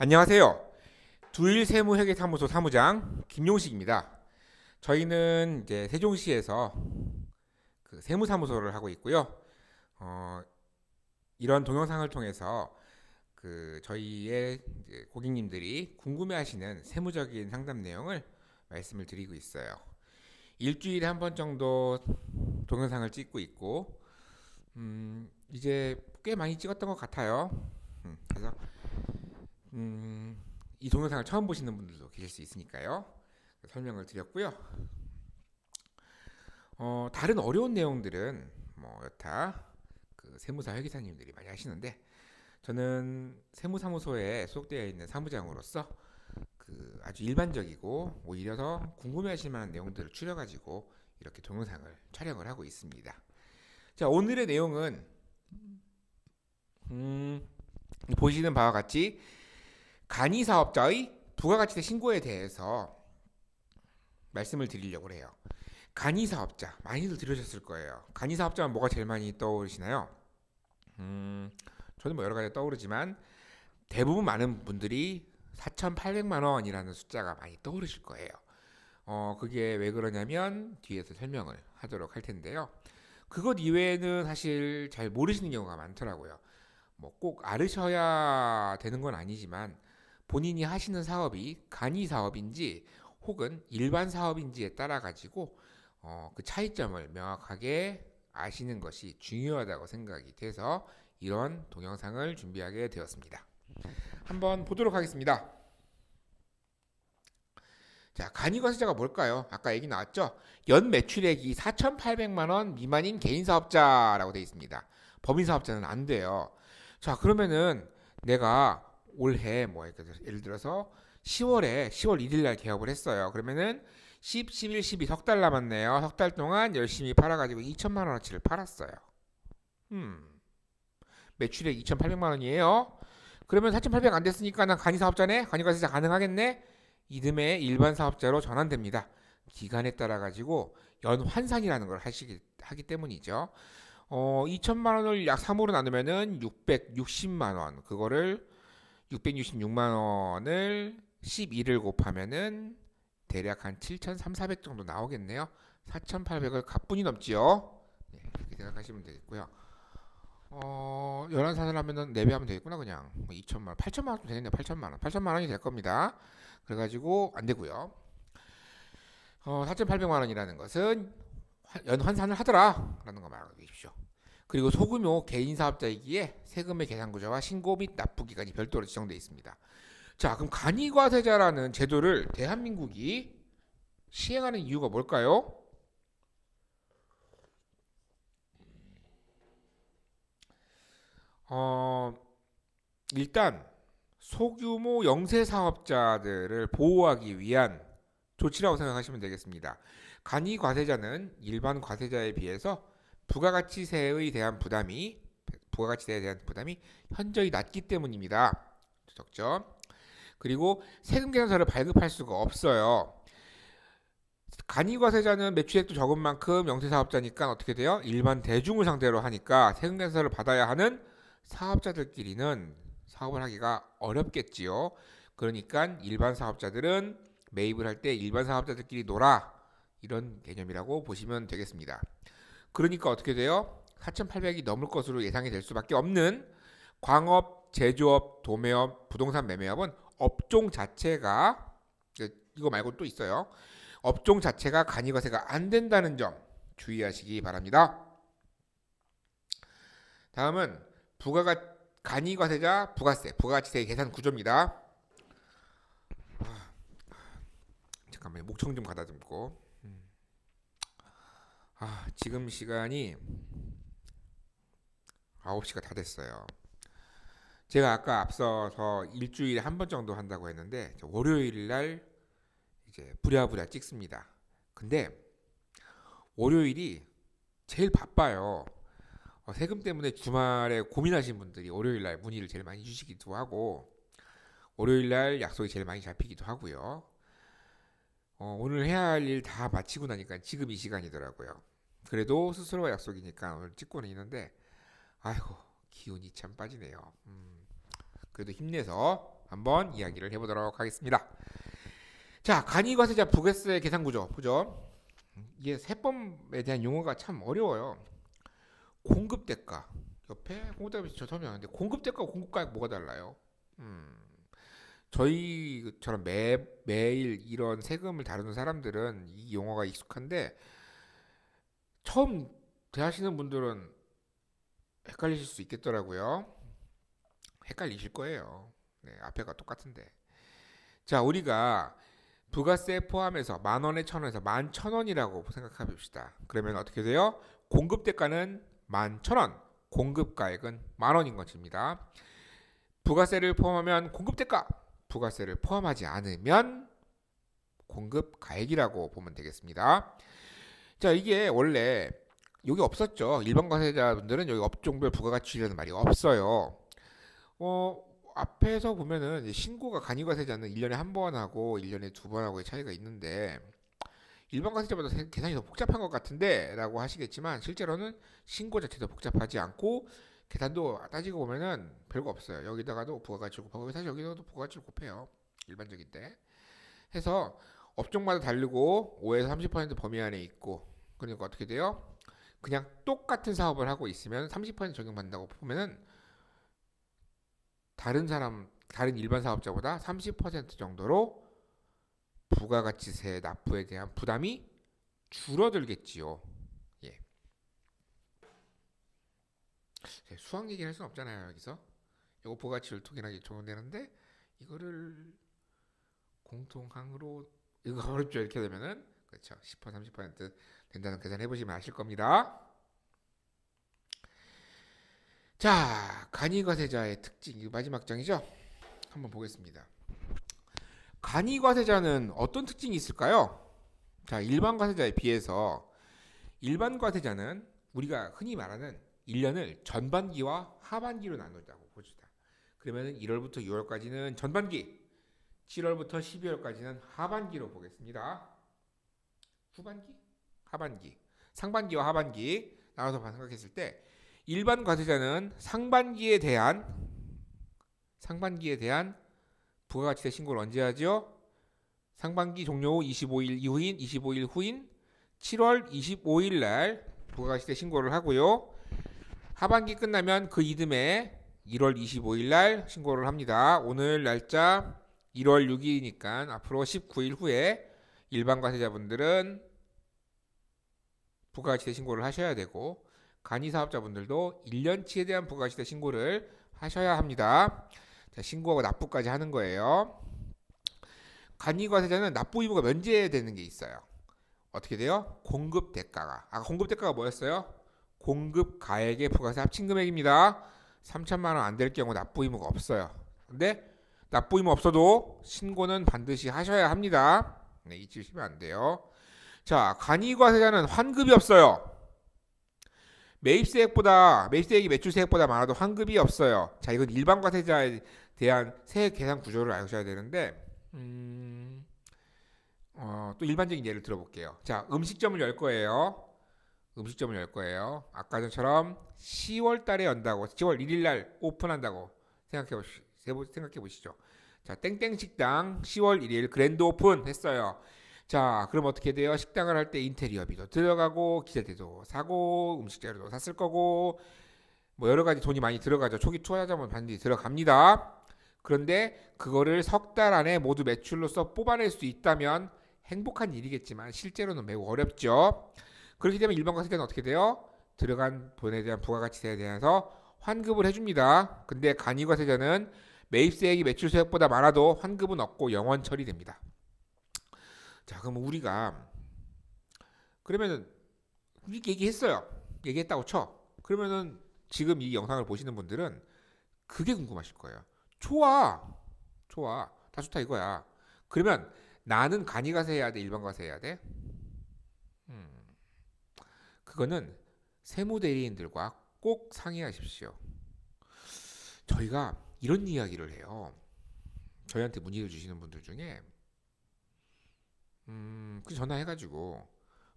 안녕하세요. 두일세무회계사무소 사무장 김용식입니다. 저희는 이제 세종시에서 그 세무사무소를 하고 있고요. 어, 이런 동영상을 통해서 그 저희의 이제 고객님들이 궁금해하시는 세무적인 상담 내용을 말씀을 드리고 있어요. 일주일에 한 번 정도 동영상을 찍고 있고, 이제 꽤 많이 찍었던 것 같아요. 그래서 이 동영상을 처음 보시는 분들도 계실 수 있으니까요. 설명을 드렸고요. 다른 어려운 내용들은 뭐 여타 그 세무사 회계사님들이 많이 하시는데 저는 세무사무소에 소속되어 있는 사무장으로서 그 아주 일반적이고 오히려 더 궁금해하실 만한 내용들을 추려가지고 이렇게 동영상을 촬영을 하고 있습니다. 자, 오늘의 내용은 보시는 바와 같이 간이사업자의 부가가치세 신고에 대해서 말씀을 드리려고 해요. 간이사업자 많이들 들으셨을 거예요. 간이사업자는 뭐가 제일 많이 떠오르시나요? 저는 뭐 여러 가지 떠오르지만 대부분 많은 분들이 4,800만 원이라는 숫자가 많이 떠오르실 거예요. 그게 왜 그러냐면 뒤에서 설명을 하도록 할 텐데요. 그것 이외에는 사실 잘 모르시는 경우가 많더라고요. 뭐 꼭 알으셔야 되는 건 아니지만 본인이 하시는 사업이 간이 사업인지 혹은 일반 사업인지에 따라 가지고 그 차이점을 명확하게 아시는 것이 중요하다고 생각이 돼서 이런 동영상을 준비하게 되었습니다. 한번 보도록 하겠습니다. 자, 간이과세자가 뭘까요? 아까 얘기 나왔죠? 연 매출액이 4,800만 원 미만인 개인 사업자라고 되어 있습니다. 법인 사업자는 안 돼요. 자, 그러면은 내가 올해 뭐 예를 들어서 10월 1일 날 개업을 했어요. 그러면은 10, 11, 12 석 달 남았네요. 석 달 동안 열심히 팔아가지고 2천만 원어치를 팔았어요. 매출액 2,800만 원이에요. 그러면 4,800 안 됐으니까 난 간이 사업자네? 간이과세자 가능하겠네? 이듬해 일반 사업자로 전환됩니다. 기간에 따라 가지고 연환산이라는 걸 하기 때문이죠. 2천만 원을 약 3으로 나누면은 660만 원. 그거를 666만 원을 12를 곱하면은 대략 한 7,300 정도 나오겠네요. 4,800을 가뿐히 넘지요. 네, 이렇게 생각하시면 되겠고요. 연환산을 하면은 4배 하면 되겠구나. 그냥 2천만 원, 8천만 원 되겠네요. 8천만 원, 8천만 원이 될 겁니다. 그래가지고 안 되고요. 4,800만 원이라는 것은 연환산을 하더라라는 거 말하고 계십시오. 그리고 소규모 개인 사업자이기에 세금의 계산 구조와 신고 및 납부 기간이 별도로 지정되어 있습니다. 자, 그럼 간이과세자라는 제도를 대한민국이 시행하는 이유가 뭘까요? 일단 소규모 영세 사업자들을 보호하기 위한 조치라고 생각하시면 되겠습니다. 간이과세자는 일반 과세자에 비해서 부가가치세에 대한 부담이 현저히 낮기 때문입니다. 적죠? 그리고 세금 계산서를 발급할 수가 없어요. 간이과세자는 매출액도 적은 만큼 영세사업자니까 어떻게 돼요? 일반 대중을 상대로 하니까 세금 계산서를 받아야 하는 사업자들끼리는 사업을 하기가 어렵겠지요. 그러니까 일반 사업자들은 매입을 할 때 일반 사업자들끼리 놀아 이런 개념이라고 보시면 되겠습니다. 그러니까 어떻게 돼요? 4,800이 넘을 것으로 예상이 될 수밖에 없는 광업, 제조업, 도매업, 부동산 매매업은 업종 자체가 이거 말고 또 있어요. 업종 자체가 간이과세가 안 된다는 점 주의하시기 바랍니다. 다음은 간이과세자 부가가치세 계산 구조입니다. 잠깐만요. 목청 좀 가다듬고. 지금 시간이 9시가 다 됐어요. 제가 아까 앞서서 일주일에 한 번 정도 한다고 했는데 월요일 날 이제 부랴부랴 찍습니다. 근데 월요일이 제일 바빠요. 세금 때문에 주말에 고민하신 분들이 월요일 날 문의를 제일 많이 주시기도 하고 월요일 날 약속이 제일 많이 잡히기도 하고요. 오늘 해야 할 일 다 마치고 나니까 지금 이 시간이더라고요. 그래도 스스로가 약속이니까 오늘 찍고는 있는데 아이고 기운이 참 빠지네요. 그래도 힘내서 한번 이야기를 해보도록 하겠습니다. 자, 간이과세자 부가세 계산 구조 보죠. 이게 세법에 대한 용어가 참 어려워요. 공급대가 옆에 공급대가 저 설명하는데 공급대가 공급가액 뭐가 달라요? 저희처럼 매일 이런 세금을 다루는 사람들은 이 용어가 익숙한데 처음 대하시는 분들은 헷갈리실 수 있겠더라고요. 헷갈리실 거예요. 네, 앞에가 똑같은데. 자, 우리가 부가세 포함해서 10,000원에 1,000원에서 11,000원이라고 생각해 봅시다. 그러면 어떻게 돼요? 공급대가는 11,000원, 공급가액은 10,000원인 것입니다. 부가세를 포함하면 공급대가, 부가세를 포함하지 않으면 공급가액이라고 보면 되겠습니다. 자, 이게 원래 여기 없었죠. 일반 과세자분들은 여기 업종별 부가가치라는 말이 없어요. 앞에서 보면은 신고가 간이과세자는 1년에 한 번 하고 1년에 두 번 하고의 차이가 있는데 일반 과세자보다 계산이 더 복잡한 것 같은데 라고 하시겠지만 실제로는 신고 자체도 복잡하지 않고 계산도 따지고 보면은 별거 없어요. 여기다가도 부가가치를 곱하고 사실 여기다가도 부가가치를 곱해요. 일반적인데. 해서 업종마다 다르고 5에서 30% 범위 안에 있고 그러니까 어떻게 돼요? 그냥 똑같은 사업을 하고 있으면 30% 적용받는다고 보면은 다른 일반 사업자보다 30% 정도로 부가가치세 납부에 대한 부담이 줄어들겠지요. 예. 수학 얘기를 할 수는 없잖아요, 여기서. 이거 부가가치를 토ken하기 적용되는데 이거를 공통항으로 이거 어렵죠. 이렇게 되면은 그렇죠. 10% 30% 된다는 계산 해보시면 아실 겁니다. 자, 간이과세자의 특징, 이거 마지막 장이죠? 한번 보겠습니다. 간이과세자는 어떤 특징이 있을까요? 자, 일반 과세자에 비해서 일반 과세자는 우리가 흔히 말하는 1년을 전반기와 하반기로 나눈다고 봅시다. 그러면 1월부터 6월까지는 전반기, 7월부터 12월까지는 하반기로 보겠습니다. 후반기? 하반기. 상반기와 하반기 나눠서 생각했을 때 일반 과세자는 상반기에 대한 부가가치세 신고를 언제 하죠? 상반기 종료 후 25일 후인 7월 25일 날 부가가치세 신고를 하고요. 하반기 끝나면 그 이듬해 1월 25일 날 신고를 합니다. 오늘 날짜 1월 6일이니까 앞으로 19일 후에 일반 과세자분들은 부가가치세 신고를 하셔야 되고 간이사업자분들도 1년치에 대한 부가가치세 신고를 하셔야 합니다. 자, 신고하고 납부까지 하는 거예요. 간이과세자는 납부 의무가 면제되는 게 있어요. 어떻게 돼요? 공급대가가. 아까 공급대가가 뭐였어요? 공급가액의 부가세 합친 금액입니다. 3,000만 원 안 될 경우 납부 의무가 없어요. 근데 납부 의무 없어도 신고는 반드시 하셔야 합니다. 네, 잊으시면 안 돼요. 자, 간이과세자는 환급이 없어요. 매입세액이 매출세액보다 많아도 환급이 없어요. 자, 이건 일반 과세자에 대한 세액 계산 구조를 아셔야 되는데 또 일반적인 예를 들어볼게요. 자, 음식점을 열 거예요. 아까 전처럼 10월 달에 연다고 10월 1일 날 오픈한다고 생각해 보시죠. 자, 땡땡 식당 10월 1일 그랜드 오픈 했어요. 자, 그럼 어떻게 돼요? 식당을 할 때 인테리어비도 들어가고 기자재도 사고 음식 재료도 샀을 거고 뭐 여러 가지 돈이 많이 들어가죠. 초기 투자자면 반드시 들어갑니다. 그런데 그거를 석 달 안에 모두 매출로서 뽑아낼 수 있다면 행복한 일이겠지만 실제로는 매우 어렵죠. 그렇게 되면 일반 과세자는 어떻게 돼요? 들어간 돈에 대한 부가가치세에 대해서 환급을 해줍니다. 근데 간이과세자는 매입세액이 매출세액보다 많아도 환급은 없고 영원 처리됩니다. 자, 그럼 우리가 그러면은 이렇게 얘기했다고 쳐. 그러면은 지금 이 영상을 보시는 분들은 그게 궁금하실 거예요. 좋아, 다 좋다 이거야. 그러면 나는 간이과세 해야 돼, 일반 과세 해야 돼? 그거는 세무대리인들과 꼭 상의하십시오. 저희가 이런 이야기를 해요. 저희한테 문의를 주시는 분들 중에 그 전화해가지고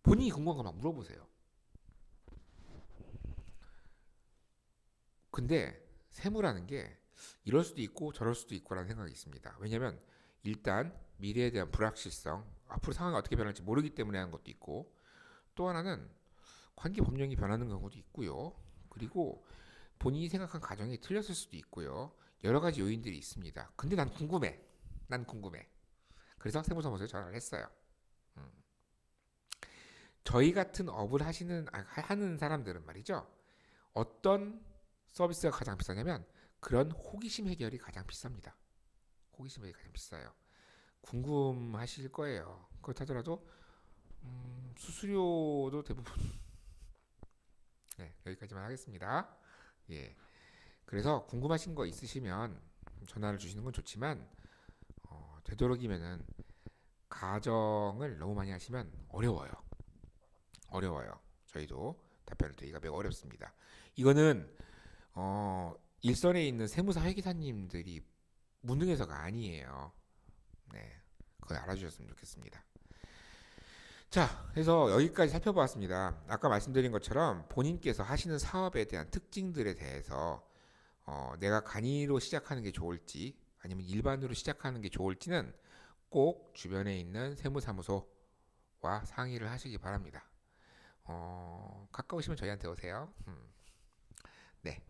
본인이 궁금한 거 막 물어보세요. 근데 세무라는 게 이럴 수도 있고 저럴 수도 있고라는 생각이 있습니다. 왜냐하면 일단 미래에 대한 불확실성, 앞으로 상황이 어떻게 변할지 모르기 때문에 하는 것도 있고, 또 하나는 관계 법령이 변하는 경우도 있고요. 그리고 본인이 생각한 가정이 틀렸을 수도 있고요. 여러 가지 요인들이 있습니다. 근데 난 궁금해. 난 궁금해. 그래서 세무사무소에 전화를 했어요. 음. 저희 같은 업을 하는 사람들은 말이죠. 어떤 서비스가 가장 비싸냐면 그런 호기심 해결이 가장 비쌉니다. 호기심 해결이 가장 비싸요. 궁금하실 거예요. 그렇다더라도 수수료도 대부분 네, 여기까지만 하겠습니다. 예. 그래서 궁금하신 거 있으시면 전화를 주시는 건 좋지만 되도록이면은 가정을 너무 많이 하시면 어려워요. 어려워요. 저희도 답변을 드리기가 매우 어렵습니다. 이거는 일선에 있는 세무사 회계사님들이 무능해서가 아니에요. 네, 그걸 알아주셨으면 좋겠습니다. 자, 그래서 여기까지 살펴보았습니다. 아까 말씀드린 것처럼 본인께서 하시는 사업에 대한 특징들에 대해서 내가 간이로 시작하는 게 좋을지 아니면 일반으로 시작하는 게 좋을지는 꼭 주변에 있는 세무사무소와 상의를 하시기 바랍니다. 가까우시면 저희한테 오세요. 네.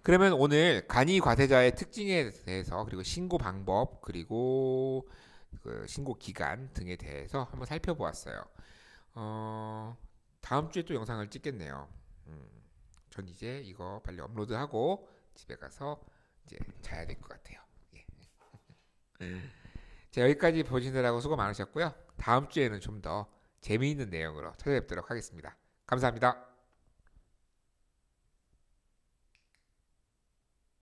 그러면 오늘 간이 과세자의 특징에 대해서 그리고 신고 방법 그리고 그 신고 기간 등에 대해서 한번 살펴보았어요. 다음 주에 또 영상을 찍겠네요. 전 이제 이거 빨리 업로드하고 집에 가서 이제 자야 될 것 같아요. 예. 자, 여기까지 보시느라고 수고 많으셨고요. 다음 주에는 좀 더 재미있는 내용으로 찾아뵙도록 하겠습니다. 감사합니다.